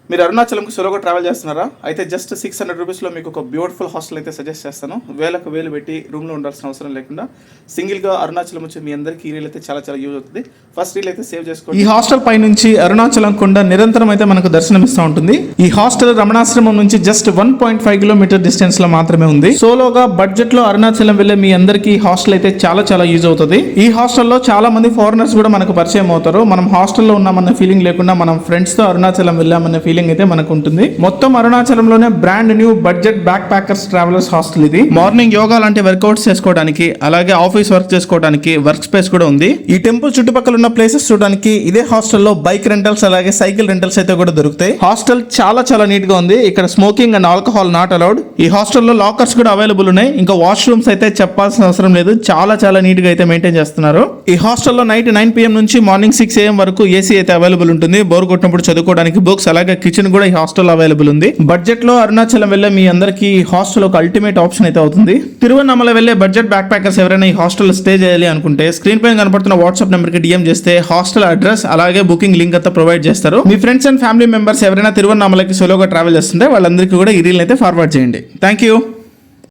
మీరు అరుణాచలంకి సోలోగా ట్రావెల్ చేస్తున్నారా? అయితే జస్ట్ 600 రూపీస్లో మీకు ఒక బ్యూటిఫుల్ హాస్టల్ అయితే సజెస్ట్ చేస్తాను. వేలు పెట్టి రూమ్లో ఉండాల్సిన అవసరం లేకుండా సింగిల్గా అరుణాచలం వచ్చి మీ అందరికీ ఈ రీల్ అయితే చాలా యూజ్ అవుతుంది. ఫస్ట్ రీల్ అయితే సేవ్ చేసుకోండి. ఈ హాస్టల్ పై నుంచి అరుణాచలం కొండ నిరంతరం అయితే మనకు దర్శనమిస్తూ ఉంటుంది. ఈ హాస్టల్ రమణాశ్రమం నుంచి జస్ట్ 1.5 కిలోమీటర్ డిస్టెన్స్ లో మాత్రమే ఉంది. సోలోగా బడ్జెట్ లో అరుణాచలం వెళ్ళే మీ అందరికీ ఈ హాస్టల్ అయితే చాలా యూజ్ అవుతుంది. ఈ హాస్టల్లో చాలా మంది ఫారినర్స్ కూడా మనకు పరిచయం అవుతారు. మనం హాస్టల్లో ఉన్నామన్న ఫీలింగ్ లేకుండా మనం ఫ్రెండ్స్ తో అరుణాచలం వెళ్ళామన్న ఫీలింగ్ అయితే మనకు ఉంటుంది. మొత్తం అరుణాచలంలోనే brand new budget backpackers travellers hostel ఇది. మార్నింగ్ యోగా లాంటి వర్కౌట్స్ చేసుకోవడానికి, అలాగే ఆఫీస్ వర్క్ చేసుకోవడానికి వర్క్ స్పేస్ కూడా ఉంది. ఈ టెంపుల్ చుట్టుపక్కల ఉన్న ప్లేసెస్ చూడడానికి ఇదే హాస్టల్లో బైక్ రెంటల్స్ అలాగే సైకిల్ రెంటల్స్ అయితే కూడా దొరుకుతాయి. హాస్టల్ చాలా నీట్ గా ఉంది. ఇక్కడ smoking and alcohol not allowed. ఈ హాస్టల్లో లాకర్స్ కూడా అవైలబుల్ ఉన్నాయి. ఇంకా వాష్రూమ్స్ అయితే చెప్పాల్సిన అవసరం లేదు. చాలా నీట్ గా అయితే మెయింటైన్ చేస్తున్నారు. ఈ హాస్టల్లో నైట్ 9 PM నుంచి మార్నింగ్ 6 AM వరకు ఏసీ అయితే అవైలబుల్ ఉంటుంది. బోర్ కొట్టినప్పుడు చదువుకోవడానికి బుక్స్ అలాగే కిచెన్ కూడా ఈ హాస్టల్ అవైలబుల్ ఉంది. బడ్జెట్ లో అరుణాచలం వెళ్ళే మీ అందరికి ఈ హాస్టల్ ఒక అల్టిమేట్ ఆప్షన్ అయితే అవుతుంది. తిరువన్నమల వెళ్ళే బడ్జెట్ బ్యాక్ ప్యాకర్స్ ఎవరైనా ఈ హాస్టల్ స్టే చేయాలి అనుకుంటే స్క్రీన్ పైన కనపడుతున్న వాట్సాప్ నెంబర్ కి DM చేస్తే హాస్టల్ అడ్రస్ అలాగే బుకింగ్ లింక్ అంతా ప్రొవైడ్ చేస్తారు. మీ ఫ్రెండ్స్ అండ్ ఫ్యామిలీ మెంబర్స్ ఎవరైనా తిరువన్నమలకి సోలోగా ట్రావెల్ చేస్తుంటే వాళ్ళందరికీ కూడా ఈ రీల్ అయితే ఫార్వర్డ్ చేయండి. Thank you.